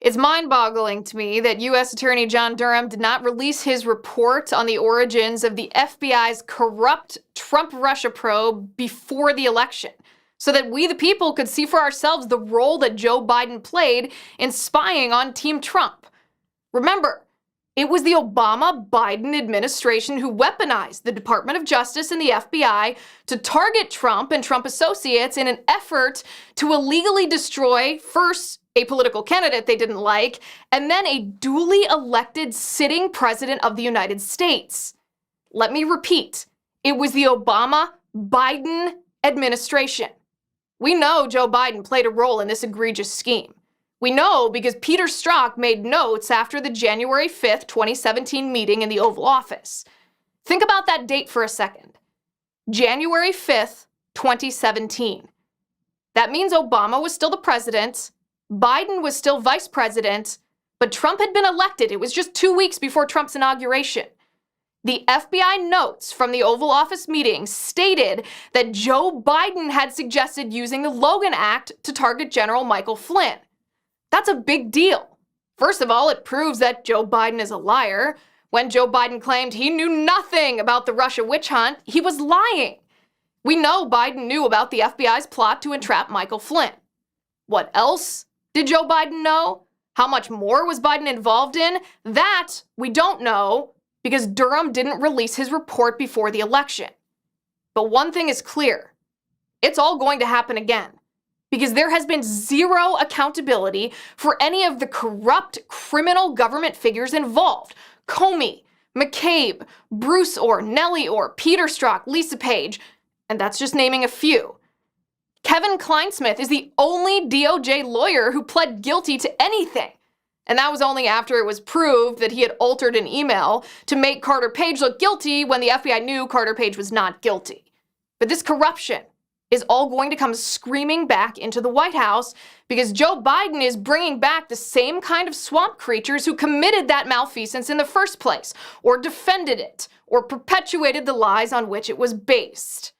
It's mind-boggling to me that U.S. Attorney John Durham did not release his report on the origins of the FBI's corrupt Trump-Russia probe before the election, so that we the people could see for ourselves the role that Joe Biden played in spying on Team Trump. Remember, it was the Obama-Biden administration who weaponized the Department of Justice and the FBI to target Trump and Trump associates in an effort to illegally destroy, first, a political candidate they didn't like, and then a duly elected sitting president of the United States. Let me repeat, it was the Obama-Biden administration. We know Joe Biden played a role in this egregious scheme. We know because Peter Strzok made notes after the January 5th, 2017 meeting in the Oval Office. Think about that date for a second. January 5th, 2017. That means Obama was still the president, Biden was still vice president, but Trump had been elected. It was just 2 weeks before Trump's inauguration. The FBI notes from the Oval Office meeting stated that Joe Biden had suggested using the Logan Act to target General Michael Flynn. That's a big deal. First of all, it proves that Joe Biden is a liar. When Joe Biden claimed he knew nothing about the Russia witch hunt, he was lying. We know Biden knew about the FBI's plot to entrap Michael Flynn. What else did Joe Biden know? How much more was Biden involved in? That we don't know because Durham didn't release his report before the election. But one thing is clear. It's all going to happen again. Because there has been zero accountability for any of the corrupt criminal government figures involved. Comey, McCabe, Bruce Orr, Nellie Orr, Peter Strzok, Lisa Page, and that's just naming a few. Kevin Kleinsmith is the only DOJ lawyer who pled guilty to anything. And that was only after it was proved that he had altered an email to make Carter Page look guilty when the FBI knew Carter Page was not guilty. But this corruption is all going to come screaming back into the White House because Joe Biden is bringing back the same kind of swamp creatures who committed that malfeasance in the first place, or defended it, or perpetuated the lies on which it was based.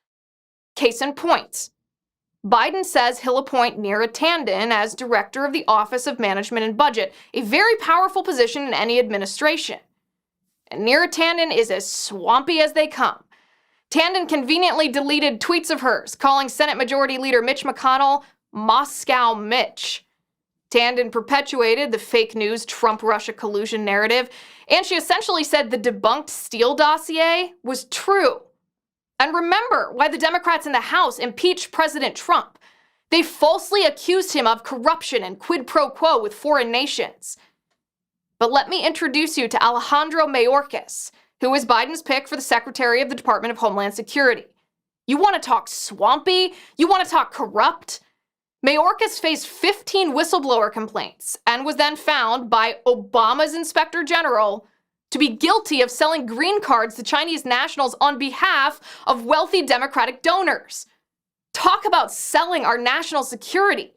Case in point, Biden says he'll appoint Neera Tanden as director of the Office of Management and Budget, a very powerful position in any administration. And Neera Tanden is as swampy as they come. Tanden conveniently deleted tweets of hers, calling Senate Majority Leader Mitch McConnell Moscow Mitch. Tanden perpetuated the fake news Trump-Russia collusion narrative, and she essentially said the debunked Steele dossier was true. And remember why the Democrats in the House impeached President Trump. They falsely accused him of corruption and quid pro quo with foreign nations. But let me introduce you to Alejandro Mayorkas, who is Biden's pick for the Secretary of the Department of Homeland Security. You want to talk swampy? You want to talk corrupt? Mayorkas faced 15 whistleblower complaints and was then found by Obama's Inspector General to be guilty of selling green cards to Chinese nationals on behalf of wealthy Democratic donors. Talk about selling our national security.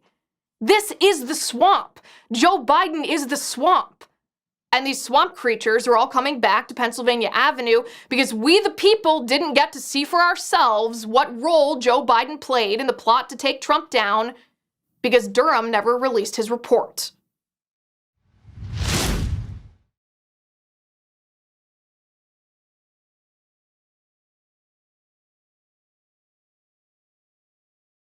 This is the swamp. Joe Biden is the swamp. And these swamp creatures are all coming back to Pennsylvania Avenue because we the people didn't get to see for ourselves what role Joe Biden played in the plot to take Trump down because Durham never released his report.